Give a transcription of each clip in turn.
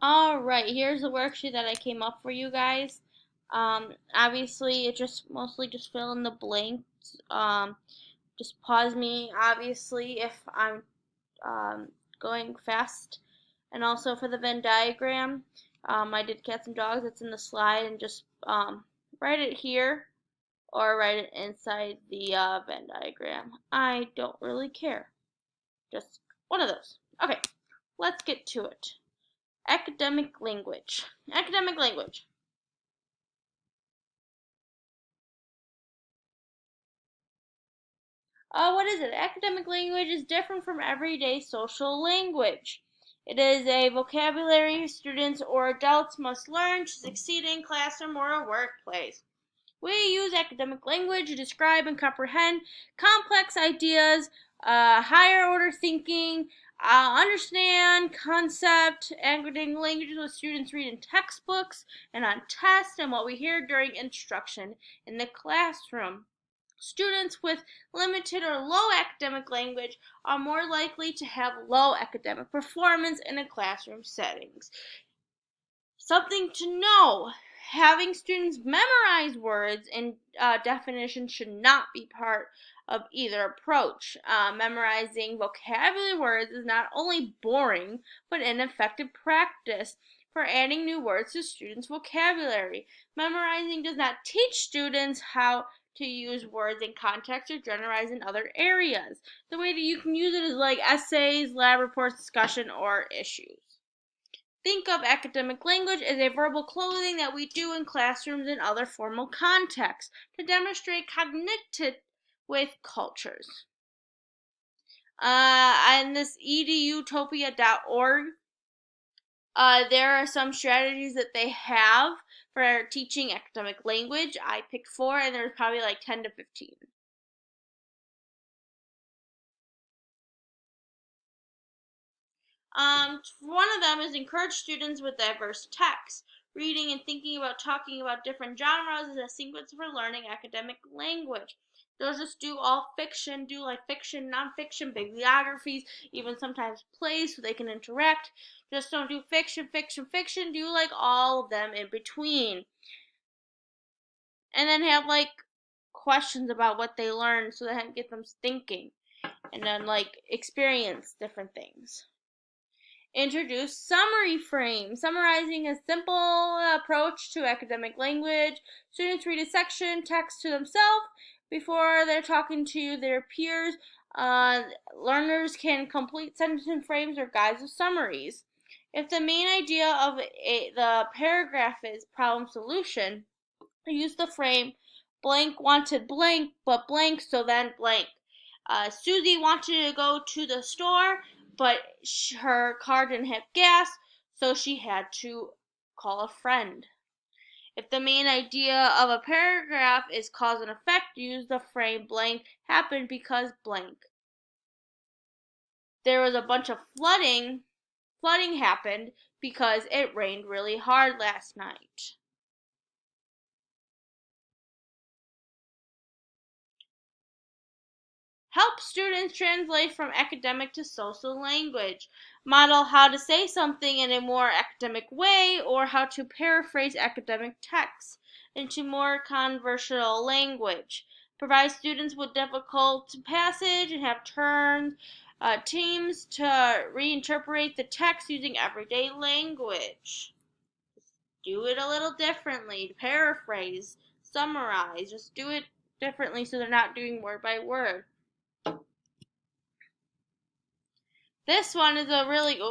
Alright, here's the worksheet that I came up for you guys. Obviously, it just mostly just fill in the blanks. Just pause me, obviously, if I'm going fast. And also for the Venn diagram, I did cats and dogs. It's in the slide, and just write it here or write it inside the Venn diagram. I don't really care. Just one of those. Okay, let's get to it. Academic language. Academic language. What is it? Academic language is different from everyday social language. It is a vocabulary students or adults must learn to succeed in classroom or a workplace. We use academic language to describe and comprehend complex ideas, higher order thinking, understand concept, academic language is what students read in textbooks and on tests and what we hear during instruction in the classroom. Students with limited or low academic language are more likely to have low academic performance in a classroom settings. Something to know. Having students memorize words and definitions should not be part of either approach. Memorizing vocabulary words is not only boring, but ineffective practice for adding new words to students' vocabulary. Memorizing does not teach students how to use words in context or generalize in other areas. The way that you can use it is like essays, lab reports, discussion, or issues. Think of academic language as a verbal clothing that we do in classrooms and other formal contexts to demonstrate cognitive with cultures. And this edutopia.org, there are some strategies that they have for teaching academic language. I picked 4, and there's probably like 10 to 15. One of them is encourage students with diverse texts. Reading and thinking about talking about different genres is a sequence for learning academic language. Don't just do all fiction, do like fiction, nonfiction, bibliographies, even sometimes plays so they can interact. Just don't do fiction, fiction, fiction, do like all of them in between. And then have like questions about what they learned so that get them thinking. And then like experience different things. Introduce summary frame, summarizing a simple approach to academic language. Students read a section text to themselves before they're talking to their peers. Learners can complete sentence frames or guides with summaries. If the main idea of the paragraph is problem solution, use the frame blank wanted blank, but blank, so then blank. Susie wanted to go to the store, but her car didn't have gas, so she had to call a friend. If the main idea of a paragraph is cause and effect, use the frame blank happened because blank. There was a bunch of flooding. Flooding happened because it rained really hard last night. Help students translate from academic to social language. Model how to say something in a more academic way or how to paraphrase academic texts into more conversational language. Provide students with difficult passage and have teams to reinterpret the text using everyday language. Do it a little differently. Paraphrase, summarize. Just do it differently so they're not doing word by word. This one is a really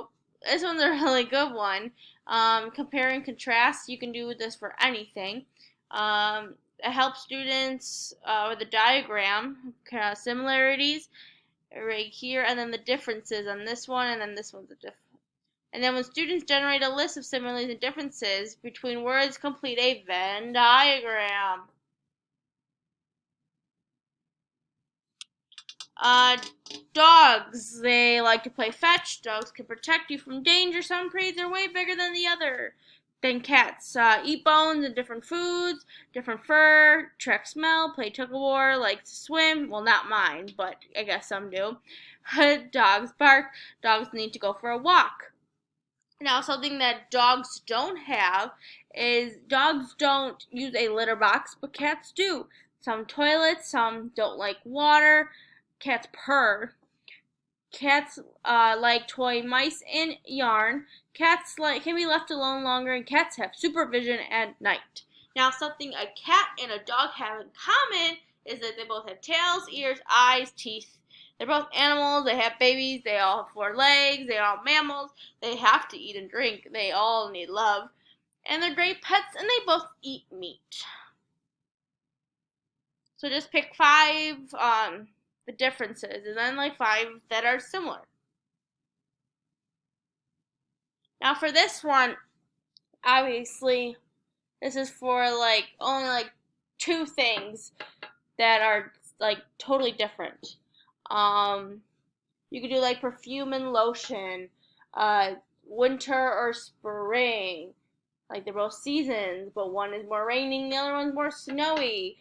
this one's a really good one. Compare and contrast. You can do this for anything. It helps students with the diagram, similarities right here, and then the differences on this one, and then this one's a different. And then when students generate a list of similarities and differences between words, complete a Venn diagram. Uh, Dogs, they like to play fetch. Dogs can protect you from danger. Some breeds are way bigger than the other. Then cats eat bones and different foods, different fur, track smell, play tug of war, like to swim. Well, not mine, but I guess some do. Dogs bark. Dogs need to go for a walk. Now, something that dogs don't have is dogs don't use a litter box, but cats do. Some toilets, some don't like water. Cats purr. Cats like toy mice and yarn. Cats can be left alone longer, and cats have supervision at night. Now, something a cat and a dog have in common is that they both have tails, ears, eyes, teeth. They're both animals. They have babies. They all have 4 legs. They're all mammals. They have to eat and drink. They all need love. And they're great pets, and they both eat meat. So just pick 5 the differences, and then like 5 that are similar. Now for this one, obviously, this is for like only like 2 things that are like totally different. You could do like perfume and lotion, uh, winter or spring. Like they're both seasons, but one is more raining, the other one's more snowy.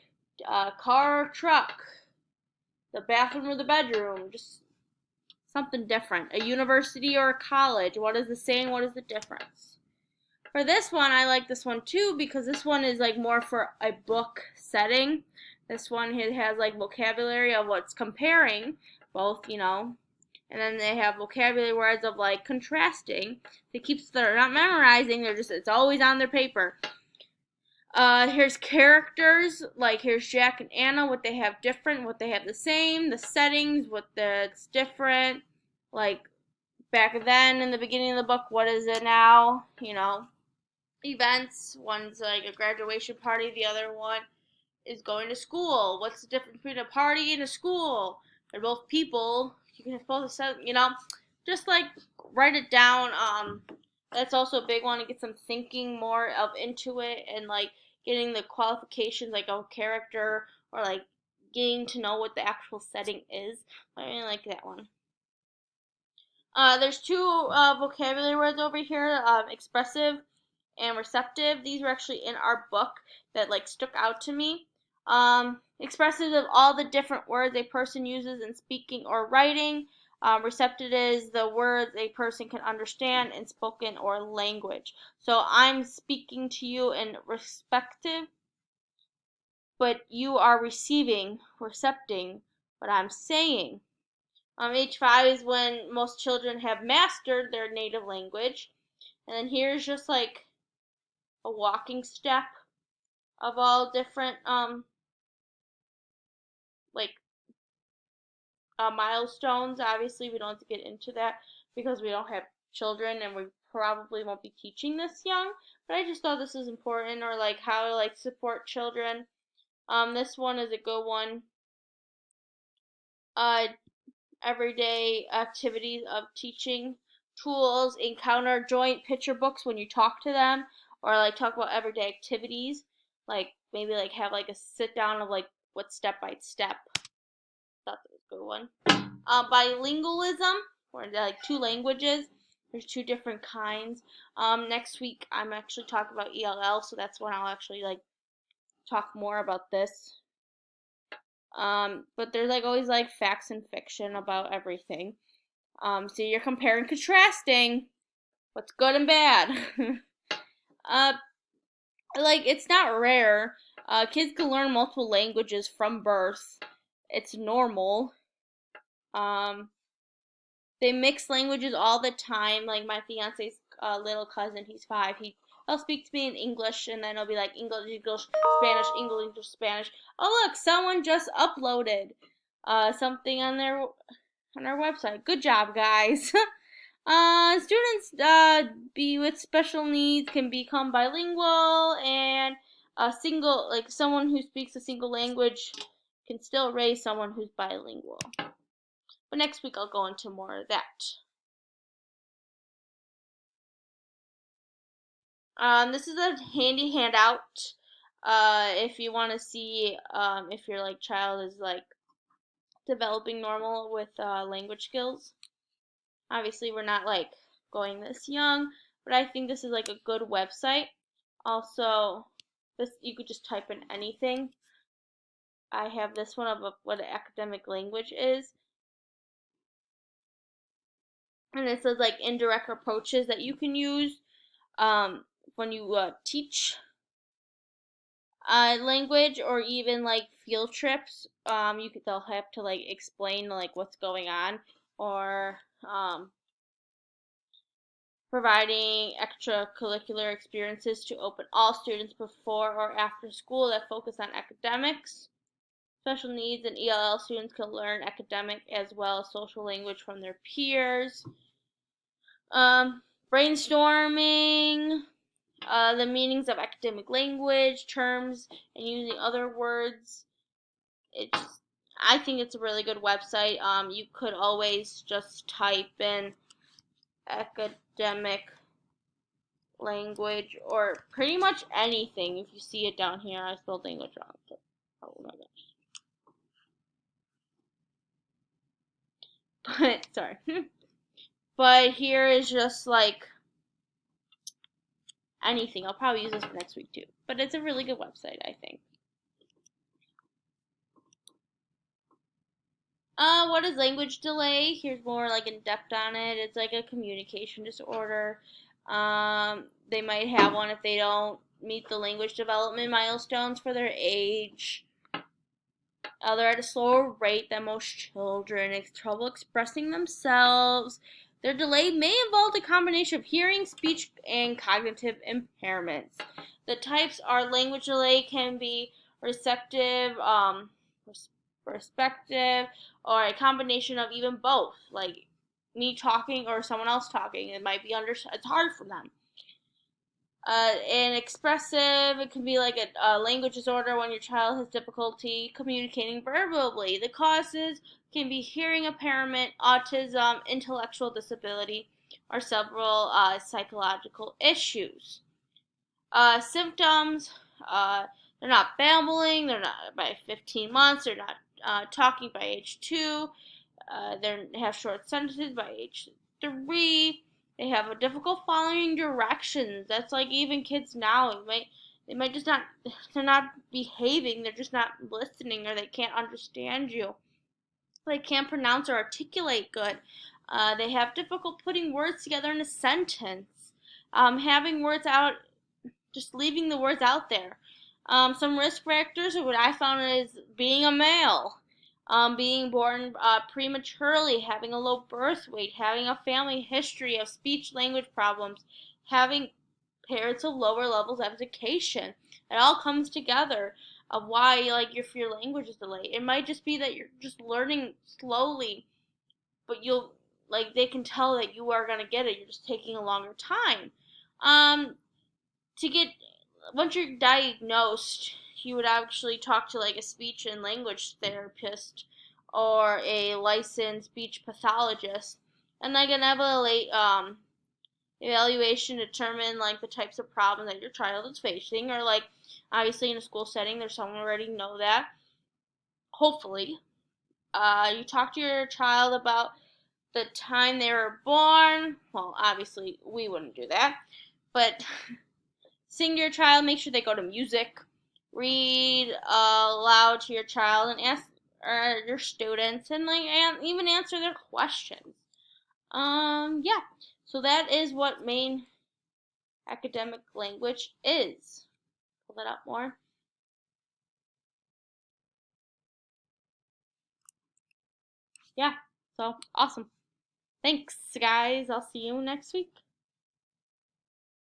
Car or truck, the bathroom or the bedroom, just something different. A university or a college, what is the same, what is the difference? For this one, I like this one too because this one is like more for a book setting. This one has like vocabulary of what's comparing, both, and then they have vocabulary words of like contrasting. They're not memorizing, it's always on their paper. Here's characters, like here's Jack and Anna, what they have different, what they have the same, the settings, what that's different, like back then in the beginning of the book, what is it now, events, one's like a graduation party, the other one is going to school. What's the difference between a party and a school? They're both people, you can both say, just like write it down. That's also a big one to get some thinking more of into it and like getting the qualifications like a character or like getting to know what the actual setting is. I really like that one. There's 2 vocabulary words over here, expressive and receptive. These were actually in our book that like stuck out to me. Expressive of all the different words a person uses in speaking or writing. Receptive is the words a person can understand in spoken or language. So I'm speaking to you in respective, but you are receiving, recepting what I'm saying. Age 5 is when most children have mastered their native language. And then here's just like a walking step of all different like milestones. Obviously, we don't have to get into that because we don't have children and we probably won't be teaching this young. But I just thought this was important, or like how to like support children. This one is a good one. Uh, Everyday activities of teaching tools, encounter joint picture books when you talk to them, or like talk about everyday activities. Like maybe like have like a sit down of like what step by step. That's a good one. Bilingualism, or like 2 languages. There's 2 different kinds. Next week I'm actually talking about ELL, so that's when I'll actually like talk more about this. But there's like always like facts and fiction about everything. So you're comparing, contrasting what's good and bad. uh, like it's not rare. Kids can learn multiple languages from birth. It's normal. Um, they mix languages all the time. Like my fiance's little cousin, he's 5. He'll speak to me in English, and then he'll be like English, English, Spanish, English, English, Spanish. Oh look, someone just uploaded something on our website. Good job, guys. Students be with special needs can become bilingual, and like someone who speaks a single language can still raise someone who's bilingual. But next week I'll go into more of that. This is a handy handout. If you want to see if your like child is like developing normal with language skills. Obviously, we're not like going this young, but I think this is like a good website. Also, this you could just type in anything. I have this one of what an academic language is. And it says like indirect approaches that you can use when you teach language, or even like field trips. They'll have to like explain like what's going on, or providing extracurricular experiences to open all students before or after school that focus on academics. Special needs and ELL students can learn academic as well as social language from their peers. Brainstorming the meanings of academic language, terms, and using other words. It's I think it's a really good website. You could always just type in academic language or pretty much anything. If you see it down here, I spelled language wrong. Oh my gosh. But sorry. But here is just like anything. I'll probably use this for next week too. But it's a really good website, I think. What is language delay? Here's more like in depth on it. It's like a communication disorder. They might have one if they don't meet the language development milestones for their age. They're at a slower rate than most children, have trouble expressing themselves. Their delay may involve a combination of hearing, speech, and cognitive impairments. The types are language delay can be receptive, perspective, or a combination of even both, like me talking or someone else talking. It might be it's hard for them. And expressive, it can be like a language disorder when your child has difficulty communicating verbally. The causes can be hearing impairment, autism, intellectual disability, or several psychological issues. Symptoms, they're not babbling, they're not by 15 months, they're not talking by age 2, they have short sentences by age 3, they have a difficult following directions. That's like even kids now, they might just not, they're not behaving, they're just not listening, or they can't understand you. They can't pronounce or articulate good. They have difficult putting words together in a sentence. Having words out, just leaving the words out there. Some risk factors, what I found is being a male, being born prematurely, having a low birth weight, having a family history of speech language problems, having parents of lower levels of education. It all comes together of why like if your language is delayed. It might just be that you're just learning slowly, but you'll like they can tell that you are gonna get it. You're just taking a longer time. To get Once you're diagnosed, you would actually talk to like a speech and language therapist or a licensed speech pathologist, and like an evaluation to determine like the types of problems that your child is facing, or like obviously in a school setting, there's someone already know that. Hopefully, you talk to your child about the time they were born. Well, obviously we wouldn't do that, but sing to your child, make sure they go to music, read aloud to your child, and ask your students, and like even answer their questions. Yeah. So that is what main academic language is. Pull that up more. Yeah. So awesome. Thanks, guys. I'll see you next week.